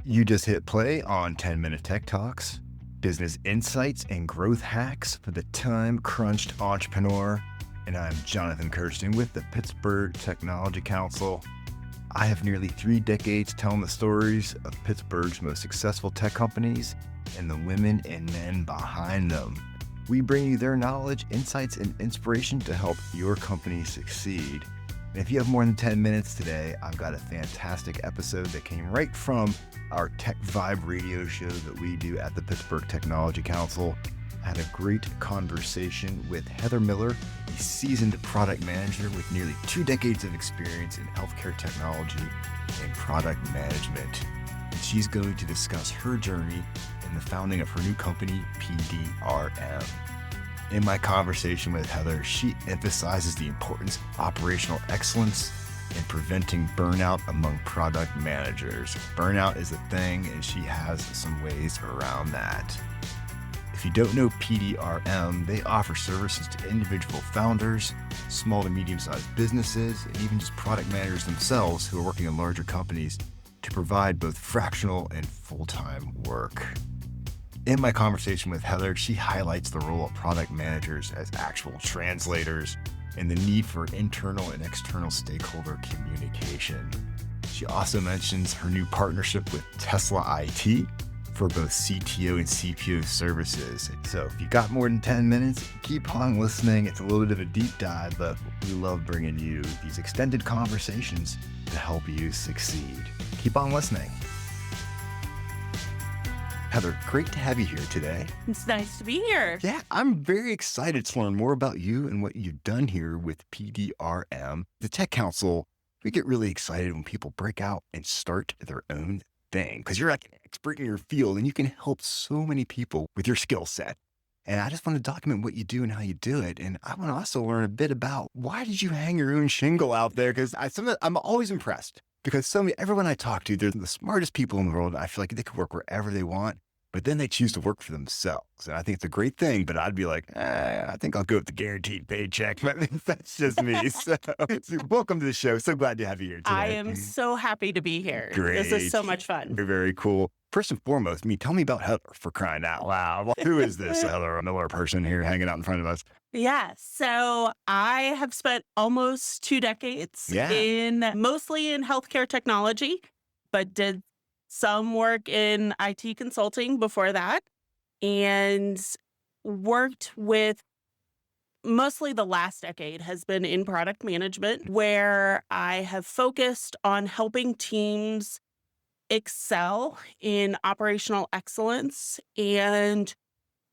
You just hit play on 10-Minute Tech Talks, business insights and growth hacks for the time-crunched entrepreneur. And I'm Jonathan Kirsten with the Pittsburgh Technology Council. I have nearly 3 decades telling the stories of Pittsburgh's most successful tech companies and the women and men behind them. We bring you their knowledge, insights, and inspiration to help your company succeed. And if you have more than 10 minutes today, I've got a fantastic episode that came right from our Tech Vibe radio show that we do at the Pittsburgh Technology Council. I had a great conversation with Heather Miller, a seasoned product manager with nearly 2 decades of experience in healthcare technology and product management. And she's going to discuss her journey in the founding of her new company, PDRM. In my conversation with Heather, she emphasizes the importance of operational excellence and preventing burnout among product managers. Burnout is a thing, and she has some ways around that. If you don't know PDRM, they offer services to individual founders, small to medium-sized businesses, and even just product managers themselves who are working in larger companies to provide both fractional and full-time work. In my conversation with Heather, she highlights the role of product managers as actual translators and the need for internal and external stakeholder communication. She also mentions her new partnership with Tesla IT for both CTO and CPO services. So if you got more than 10 minutes, keep on listening. It's a little bit of a deep dive, but we love bringing you these extended conversations to help you succeed. Keep on listening. Heather, great to have you here today. It's nice to be here. Yeah, I'm very excited to learn more about you and what you've done here with PDRM. The Tech Council, we get really excited when people break out and start their own thing because you're like an expert in your field and you can help so many people with your skill set. And I just want to document what you do and how you do it. And I want to also learn a bit about why did you hang your own shingle out there? Because I'm always impressed because everyone I talk to, they're the smartest people in the world. I feel like they could work wherever they want. But then they choose to work for themselves. And I think it's a great thing, but I'd be like, I think I'll go with the guaranteed paycheck. But that's just me. So welcome to the show. So glad to have you here today. I am so happy to be here. Great. This is so much fun. Very, very cool. First and foremost, tell me about Heather for crying out loud. Who is this Heather Miller person here hanging out in front of us? Yeah. So I have spent almost 2 decades mostly in healthcare technology, but did some work in IT consulting before that, and worked with mostly the last decade has been in product management, where I have focused on helping teams excel in operational excellence and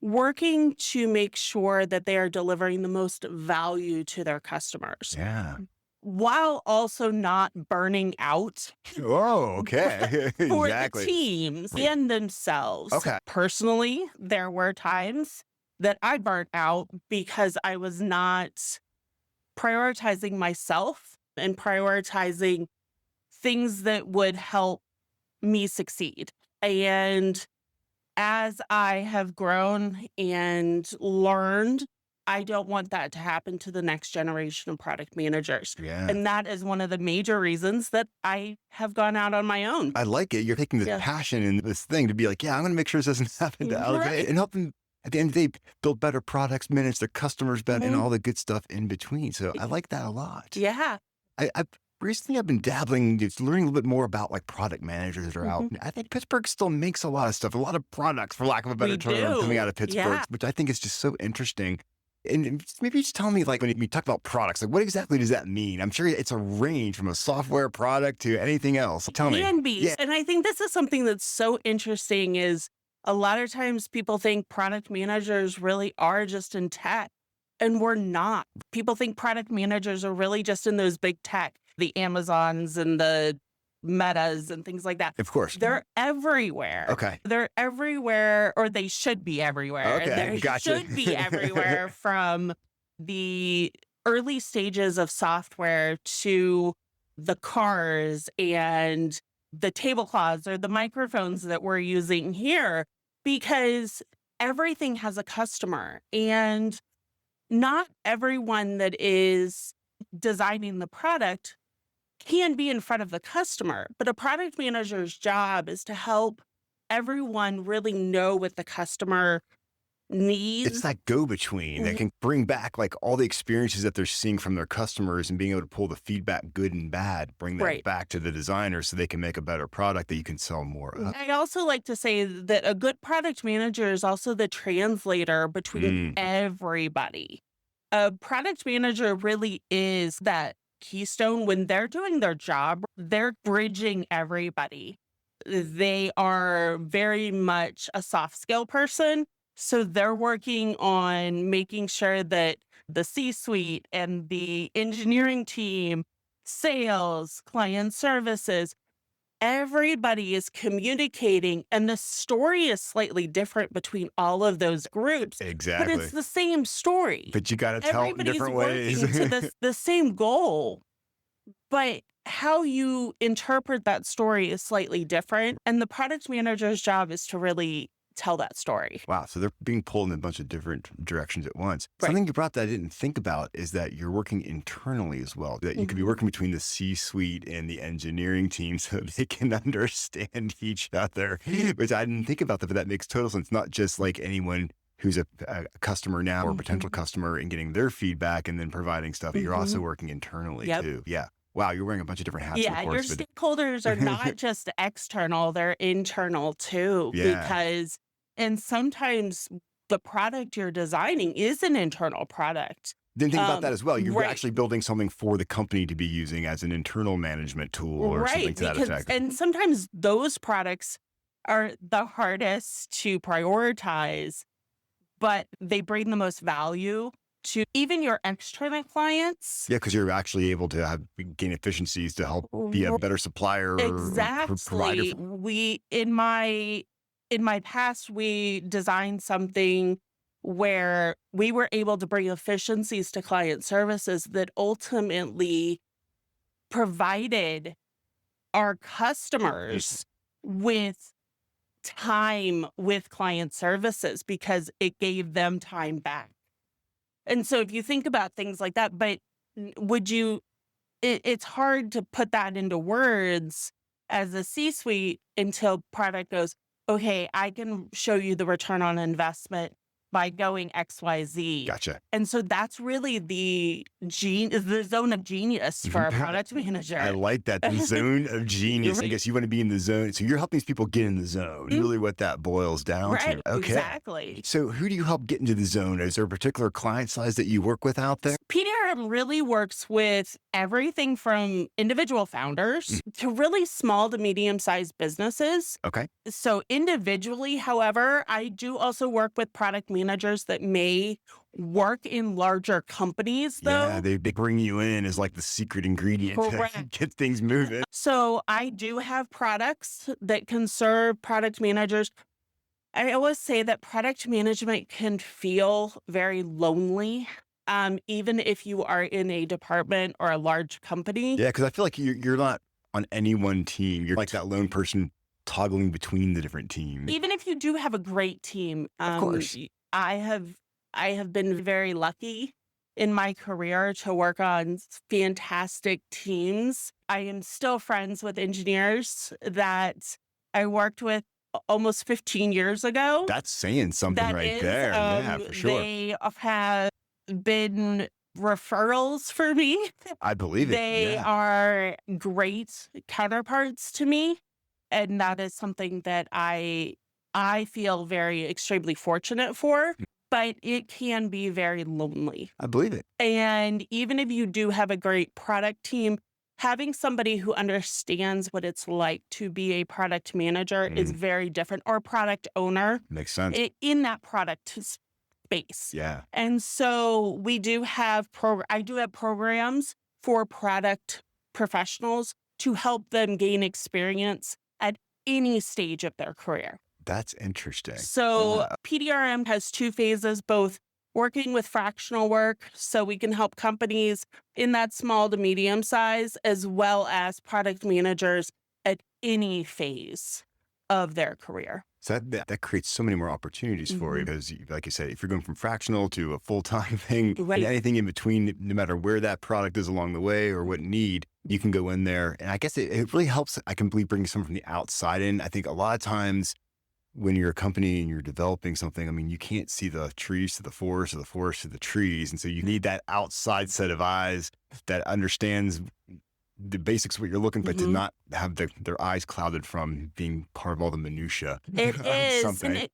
working to make sure that they are delivering the most value to their customers. Yeah. While also not burning out Oh, okay. for Exactly. the teams and themselves. Okay. Personally, there were times that I burnt out because I was not prioritizing myself and prioritizing things that would help me succeed. And as I have grown and learned, I don't want that to happen to the next generation of product managers. Yeah. And that is one of the major reasons that I have gone out on my own. I like it. You're taking this passion and this thing to be like, I'm going to make sure this doesn't happen to elevate and help them at the end of the day build better products, manage their customers better, and all the good stuff in between. So I like that a lot. Yeah. Recently I've been dabbling, just learning a little bit more about like product managers that are out. I think Pittsburgh still makes a lot of stuff, a lot of products, for lack of a better term, coming out of Pittsburgh, which I think is just so interesting. And maybe just tell me, like, when you talk about products, like, what exactly does that mean? I'm sure it's a range from a software product to anything else. Tell me. Can be. Yeah. And I think this is something that's so interesting is a lot of times people think product managers really are just in tech, and we're not. People think product managers are really just in those big tech, the Amazons and the Metas and things like that. Of course. They're everywhere. Okay. They're everywhere, or they should be everywhere. Okay, They gotcha. should be everywhere, from the early stages of software to the cars and the tablecloths or the microphones that we're using here, because everything has a customer, and not everyone that is designing the product can be in front of the customer, but a product manager's job is to help everyone really know what the customer needs. It's that go-between that can bring back like all the experiences that they're seeing from their customers and being able to pull the feedback, good and bad, bring that back to the designer so they can make a better product that you can sell more of. I also like to say that a good product manager is also the translator between everybody. A product manager really is that keystone. When they're doing their job, they're bridging everybody. They are very much a soft skill person. So they're working on making sure that the C-suite and the engineering team, sales, client services, everybody is communicating, and the story is slightly different between all of those groups. Exactly. But it's the same story. But you got to tell it in different ways. Everybody's working to the same goal. But how you interpret that story is slightly different. And the product manager's job is to really tell that story. Wow. So they're being pulled in a bunch of different directions at once. Right. Something you brought that I didn't think about is that you're working internally as well, that you could be working between the C-suite and the engineering team so they can understand each other, which I didn't think about that, but that makes total sense. Not just like anyone who's a customer now or potential customer and getting their feedback and then providing stuff, but you're also working internally too. Yeah. Wow, you're wearing a bunch of different hats. Yeah, your stakeholders are not just external, they're internal too. Because, and sometimes the product you're designing is an internal product. Didn't think about that as well. You're actually building something for the company to be using as an internal management tool or something to that effect. And sometimes those products are the hardest to prioritize, but they bring the most value to even your external clients. Yeah, because you're actually able to gain efficiencies to help be a better supplier or provider. In my past, we designed something where we were able to bring efficiencies to client services that ultimately provided our customers with time with client services because it gave them time back. And so if you think about things like that, but it's hard to put that into words as a C-suite until product goes, okay, I can show you the return on investment by going XYZ. Gotcha. And so that's really the zone of genius for a product manager. I like that. The zone of genius. I guess you want to be in the zone. So you're helping these people get in the zone. Really what that boils down to. Okay. Exactly. So who do you help get into the zone? Is there a particular client size that you work with out there? PDRM really works with everything from individual founders to really small to medium-sized businesses. Okay. So individually, however, I do also work with product managers that may work in larger companies, though. Yeah, they bring you in as like the secret ingredient to get things moving. So I do have products that can serve product managers. I always say that product management can feel very lonely. Even if you are in a department or a large company. Yeah, because I feel like you're not on any one team. You're like that lone person toggling between the different teams. Even if you do have a great team, of course. I have been very lucky in my career to work on fantastic teams. I am still friends with engineers that I worked with almost 15 years ago. That's saying something there. Yeah, for sure. They have been referrals for me. I believe it. They are great counterparts to me. And that is something that I feel very extremely fortunate for, but it can be very lonely. I believe it. And even if you do have a great product team, having somebody who understands what it's like to be a product manager is very different, or product owner. Makes sense. In that product space. Yeah. And so we do have I do have programs for product professionals to help them gain experience at any stage of their career. That's interesting. So PDRM has two phases, both working with fractional work, so we can help companies in that small to medium size, as well as product managers at any phase of their career. So that creates so many more opportunities for you because, like you said, if you're going from fractional to a full-time thing, and anything in between, no matter where that product is along the way or what need, You can go in there, and I guess it really helps. I can bring someone from the outside in. I think a lot of times when you're a company and you're developing something, I mean, you can't see the trees to the forest or the forest to the trees. And so you need that outside set of eyes that understands the basics of what you're looking for, to not have their eyes clouded from being part of all the minutia. It is. Something. And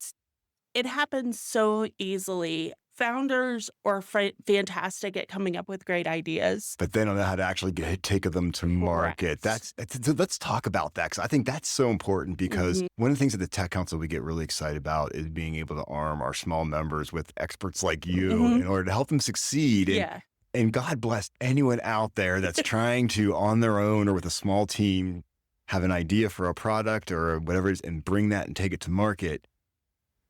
it happens so easily. Founders are fantastic at coming up with great ideas, But they don't know how to actually take them to market. So let's talk about that, because I think that's so important, because one of the things at the Tech Council we get really excited about is being able to arm our small members with experts like you in order to help them succeed. And God bless anyone out there that's trying to, on their own or with a small team, have an idea for a product or whatever it is and bring that and take it to market.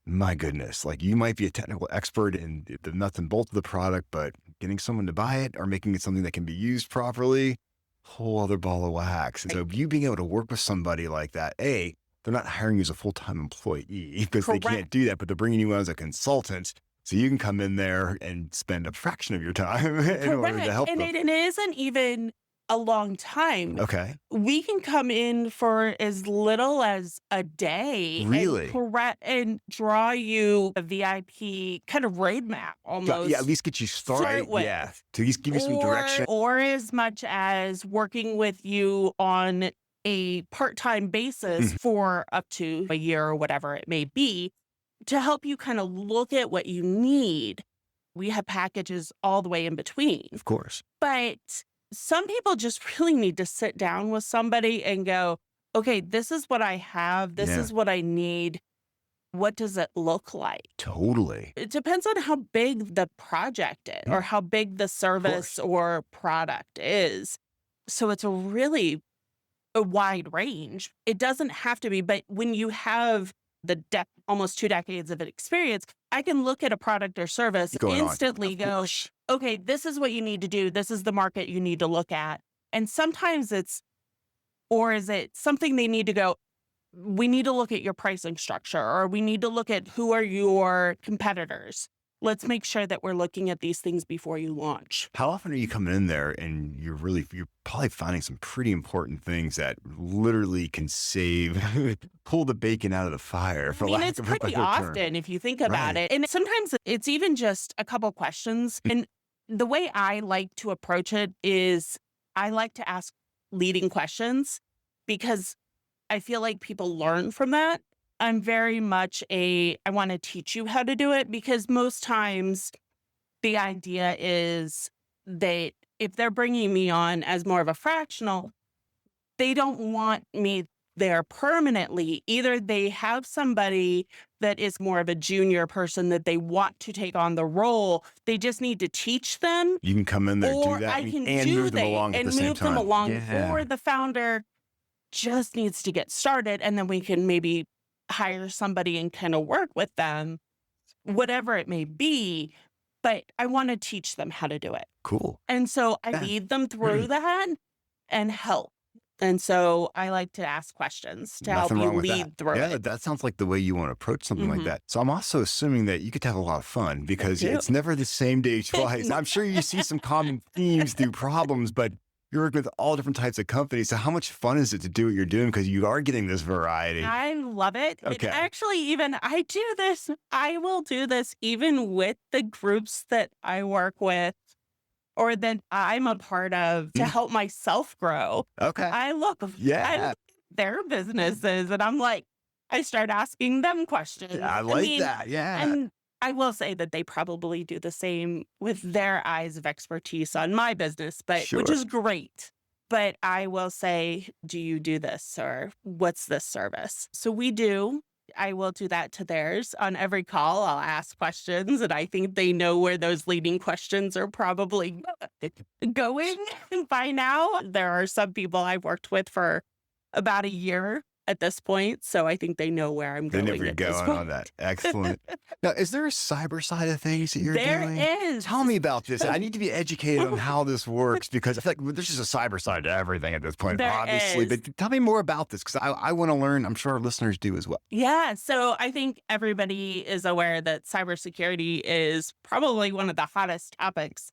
My goodness, like, you might be a technical expert in the nuts and bolts of the product, but getting someone to buy it or making it something that can be used properly, whole other ball of wax. And so you being able to work with somebody like that, they're not hiring you as a full-time employee because they can't do that, but they're bringing you on as a consultant. So you can come in there and spend a fraction of your time in order to help them. And it isn't even a long time. Okay. We can come in for as little as a day. Really? And draw you a VIP kind of roadmap almost. Yeah, at least get you started. Yeah. To at least give you some direction. Or as much as working with you on a part-time basis for up to a year or whatever it may be, to help you kind of look at what you need. We have packages all the way in between. Of course. But some people just really need to sit down with somebody and go, okay, this is what I have. This is what I need. What does it look like? Totally. It depends on how big the project is or how big the service or product is. So it's a wide range. It doesn't have to be, but when you have the almost 2 decades of experience, I can look at a product or service instantly go, okay, this is what you need to do. This is the market you need to look at. And sometimes is it something they need to go, we need to look at your pricing structure, or we need to look at who are your competitors. Let's make sure that we're looking at these things before you launch. How often are you coming in there and you're probably finding some pretty important things that literally can pull the bacon out of the fire, for lack it's of a better pretty term. often if you think about it. And sometimes it's even just a couple questions. And the way I like to approach it is I like to ask leading questions, because I feel like people learn from that. I'm very much I want to teach you how to do it, because most times the idea is that if they're bringing me on as more of a fractional, they don't want me there permanently. Either they have somebody that is more of a junior person that they want to take on the role. They just need to teach them. You can come in there, do that, and move them along at the same time. Or the founder just needs to get started, and then we can maybe hire somebody and kind of work with them, whatever it may be. But I want to teach them how to do it. Cool. And so I lead them through that and help. And so I like to ask questions to help you lead through it. Yeah, that sounds like the way you want to approach something like that. So I'm also assuming that you get to have a lot of fun, because it's never the same day twice. I'm sure you see some common themes through problems, but you're working with all different types of companies. So how much fun is it to do what you're doing? Because you are getting this variety. I love it. Okay. And actually, I will do this even with the groups that I work with or that I'm a part of to help myself grow. Okay. I look at their businesses and I'm like, I start asking them questions. I like that. Yeah. And I will say that they probably do the same with their eyes of expertise on my business, which is great. But I will say, do you do this, or what's this service? So we do. I will do that to theirs. On every call, I'll ask questions, and I think they know where those leading questions are probably going by now. There are some people I've worked with for about a year at this point, so I think they know where I'm going. They never go on that. Excellent. Now, is there a cyber side of things that you're doing? There is. Tell me about this. I need to be educated on how this works, because I feel like there's just a cyber side to everything at this point, obviously. But tell me more about this, because I want to learn. I'm sure our listeners do as well. Yeah. So I think everybody is aware that cybersecurity is probably one of the hottest topics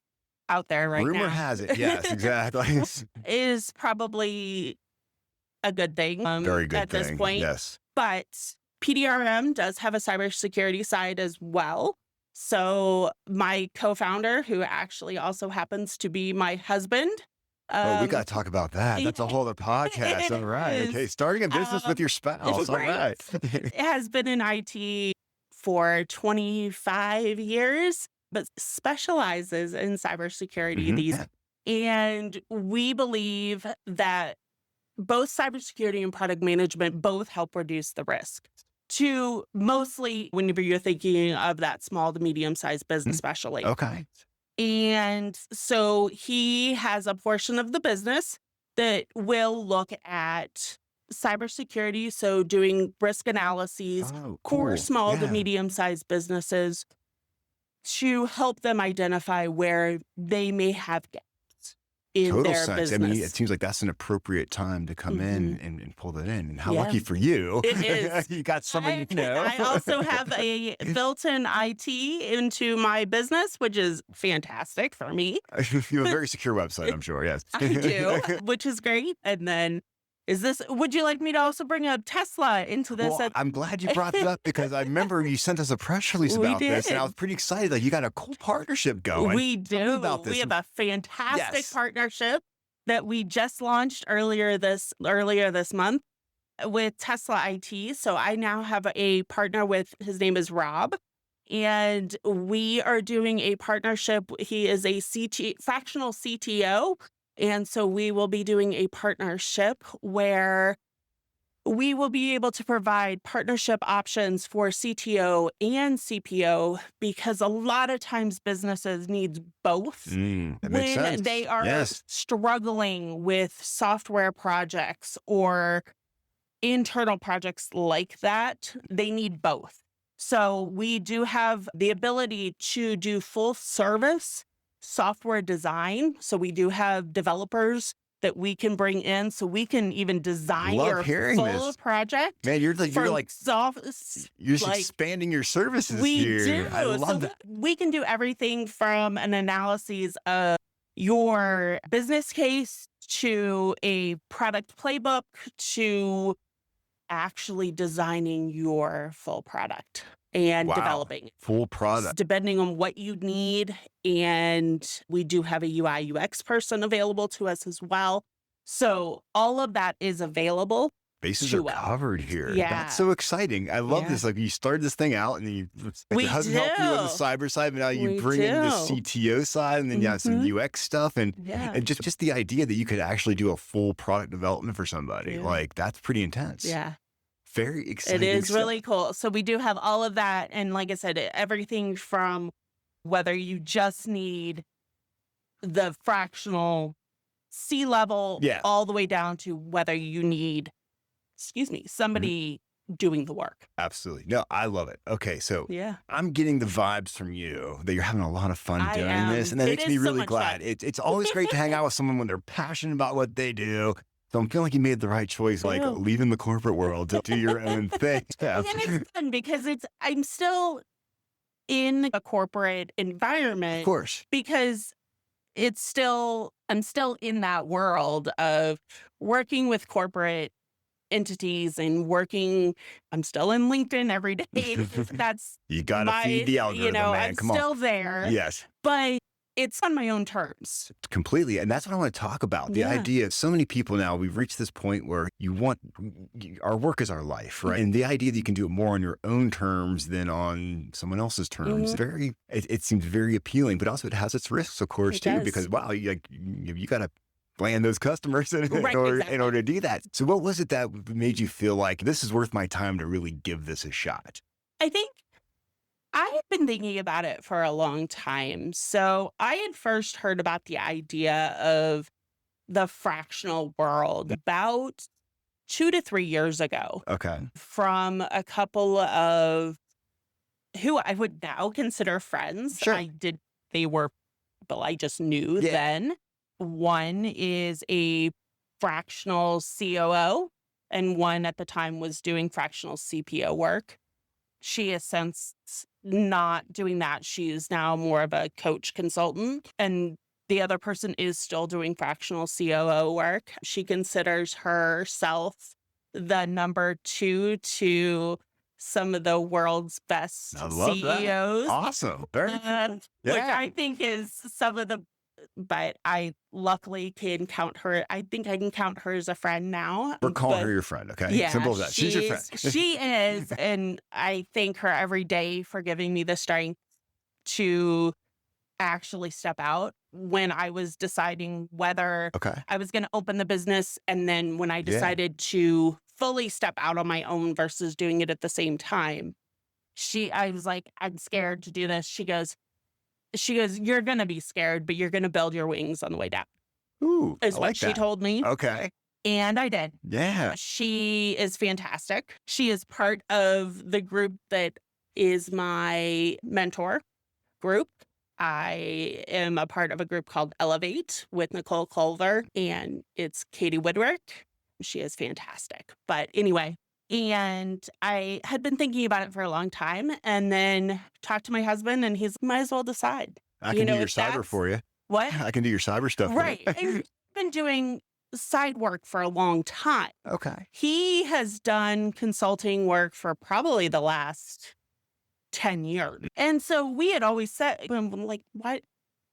out there right now. Rumor has it. Yes, exactly. Is probably a good thing Very good at this thing. point. Yes. But PDRM does have a cybersecurity side as well. So my co-founder, who actually also happens to be my husband. We got to talk about that. That's a whole other podcast. All right. Okay. Starting a business with your spouse. All right. Has been in IT for 25 years, but specializes in cybersecurity these. And we believe that both cybersecurity and product management both help reduce the risk to mostly whenever you're thinking of that small to medium-sized business, especially. Okay. And so he has a portion of the business that will look at cybersecurity. So doing risk analyses for small to medium-sized businesses to help them identify where they may have gaps in Total their sense. business. I mean, it seems like that's an appropriate time to come in and pull that in. And how lucky for you. It is. You got someone you know. I also have a built-in IT into my business, which is fantastic for me. You have a very secure website, I'm sure. Yes. I do, which is great. And then would you like me to also bring up Tesla into this? Well, I'm glad you brought that up because I remember you sent us a press release about this and I was pretty excited. Like you got a cool partnership going. We do. We have a fantastic partnership that we just launched earlier this month with Tesla IT. So I now have a partner his name is Rob. And we are doing a partnership. He is a fractional CTO. And so we will be doing a partnership where we will be able to provide partnership options for CTO and CPO because a lot of times businesses need both when they are struggling with software projects or internal projects like that. They need both. So we do have the ability to do full service software design. So we do have developers that we can bring in so we can even design your full project. Man, you're expanding your services here. I love that. We can do everything from an analysis of your business case to a product playbook to actually designing your full product and developing full product depending on what you need. And we do have a UI UX person available to us as well. So all of that is available. Bases are covered here. Yeah. That's so exciting. I love this. Like you started this thing out and your husband helped you on the cyber side, but now you bring in the CTO side and then you have some UX stuff and just the idea that you could actually do a full product development for somebody. Like that's pretty intense. Yeah. Very exciting. It is really cool. So we do have all of that. And like I said, everything from whether you just need the fractional C-level all the way down to whether you need, somebody doing the work. Absolutely. No, I love it. Okay. So I'm getting the vibes from you that you're having a lot of fun doing this. And that makes me really glad. It's always great to hang out with someone when they're passionate about what they do. So I'm feeling like you made the right choice, like leaving the corporate world to do your own thing. And it's fun because I'm still in a corporate environment. Of course. Because I'm still in that world of working with corporate entities and I'm still in LinkedIn every day. That's you gotta feed the algorithm, man. I'm still there. Yes. But it's on my own terms. Completely. And that's what I want to talk about. The idea of so many people now, we've reached this point where our work is our life, right? And the idea that you can do it more on your own terms than on someone else's terms, it seems very appealing, but also it has its risks, of course, too, because you got to land those customers in order to do that. So what was it that made you feel like this is worth my time to really give this a shot? I think I had been thinking about it for a long time. So I had first heard about the idea of the fractional world about 2 to 3 years ago. Okay. From a couple of who I would now consider friends. Sure. They were people I just knew then. One is a fractional COO and one at the time was doing fractional CPO work. She has since not doing that. She is now more of a coach consultant. And The other person is still doing fractional COO work. She considers herself the number 2 to some of the world's best I love that. CEOs. Awesome. Very Which yeah. I think is some of the, but I luckily can count her. I think I can count her as a friend now. We're calling But her your friend, okay? yeah, Simple as that. She's your friend. she is. And I thank her every day for giving me the strength to actually step out when I was deciding whether Okay. I was going to open the business. And then when I Yeah. decided to fully step out on my own versus doing it at the same time, I was like, I'm scared to do this. She goes, you're going to be scared, but you're going to build your wings on the way down, Ooh, I is what like she that. told me. Okay. And I did. Yeah. She is fantastic. She is part of the group that is my mentor group. I am a part of a group called Elevate with Nicole Culver, and it's Katie Woodward. She is fantastic. But anyway, and I had been thinking about it for a long time and then talked to my husband, and he's might as well decide. I can do your if cyber that's- for you. What? I can do your cyber stuff Right. for you. I've been doing side work for a long time. Okay. He has done consulting work for probably the last 10 years. And so we had always said, like, what?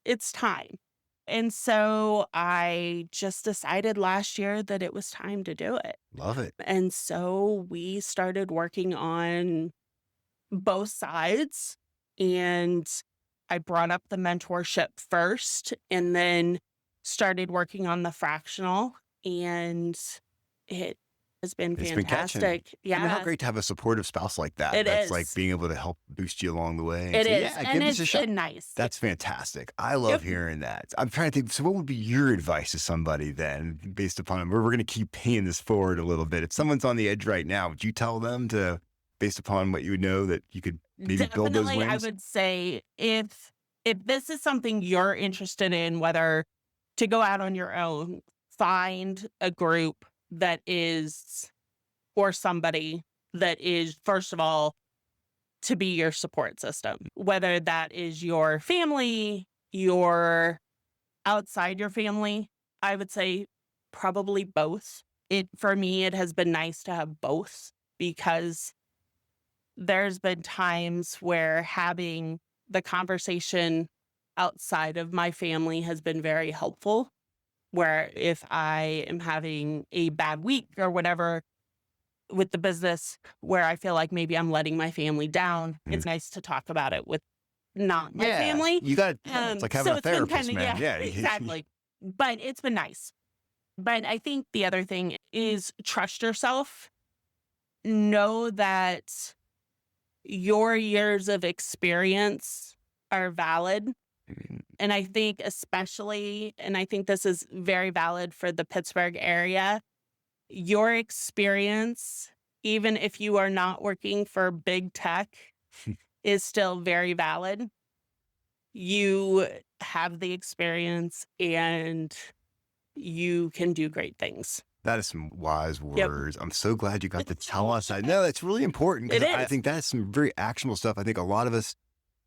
It's time. And so I just decided last year that it was time to do it. Love it. And so we started working on both sides. And I brought up the mentorship first and then started working on the fractional. And it has been It's been catching. fantastic. I mean, how Yeah, great to have a supportive spouse like that. it That's like is. being able to help boost you along the way. It say, is. yeah, And give this a it's shot. been nice. That's fantastic. I love Yep. hearing that. I'm trying to think. So, what would be your advice to somebody then, based upon we're going to keep paying this forward a little bit? If someone's on the edge right now, would you tell them to, based upon what you would know, that you could maybe build those Definitely, I wings? would say if this is something you're interested in, whether to go out on your own, find a group that is, or somebody that is, first of all, to be your support system, whether that is your family, your outside your family. I would say probably both. For me, it has been nice to have both because there's been times where having the conversation outside of my family has been very helpful. Where if I am having a bad week or whatever with the business, where I feel like maybe I'm letting my family down, it's nice to talk about it with not my family. You got it's like having So a it's been therapist, kind of, man. Yeah. exactly. But it's been nice. But I think the other thing is trust yourself. Know that your years of experience are valid. And I think especially, and I think this is very valid for the Pittsburgh area, your experience, even if you are not working for big tech, is still very valid. You have the experience and you can do great things. That is some wise Yep. words. I'm so glad you got to tell us that. No, that's really important. 'Cause It I is. think that's some very actionable stuff. I think a lot of us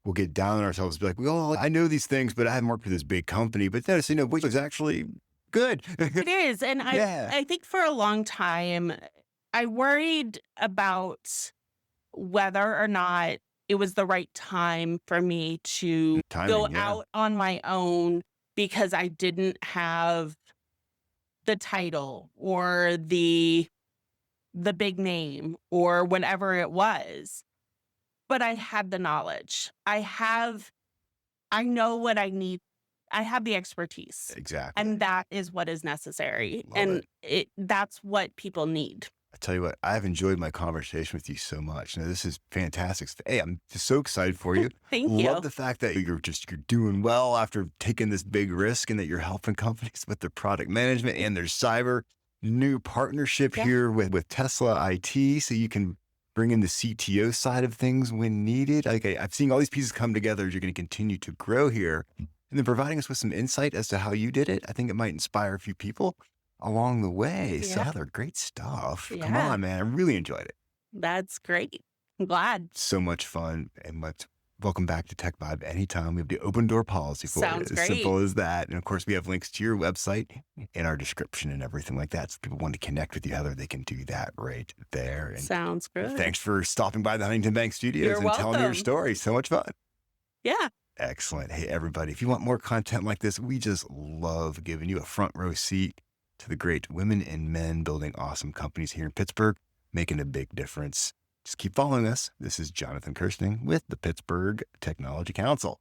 will get down on ourselves, be like, well, I know these things, but I haven't worked for this big company. But notice, which is actually good. It is. And Yeah. I think for a long time, I worried about whether or not it was the right time for me to Timing, go yeah. out on my own because I didn't have the title or the big name or whatever it was. But I had the knowledge. I know what I need. I have the expertise. Exactly. And that is what is necessary. Love And that's what people need. I tell you what, I've enjoyed my conversation with you so much. Now, this is fantastic. Hey, I'm just so excited for you. Thank Love you. the fact that you're doing well after taking this big risk and that you're helping companies with their product management and their cyber new partnership Yeah. here with Tesla IT, so you can bring in the CTO side of things when needed. I've seen all these pieces come together as you're going to continue to grow here. And then providing us with some insight as to how you did it. I think it might inspire a few people along the way. So Yeah. they're great stuff. Come Yeah. on, man. I really enjoyed it. That's great. I'm glad. So much fun. And welcome back to Tech Vibe anytime. We have the open door policy for Sounds you. great. Simple as that. And of course, we have links to your website in our description and everything like that. So if people want to connect with you, Heather, they can do that right there. And Sounds good. thanks for stopping by the Huntington Bank Studios You're and telling me your welcome. story. So much fun. Yeah. Excellent. Hey, everybody, if you want more content like this, we just love giving you a front row seat to the great women and men building awesome companies here in Pittsburgh, making a big difference. Just keep following us. This is Jonathan Kirsting with the Pittsburgh Technology Council.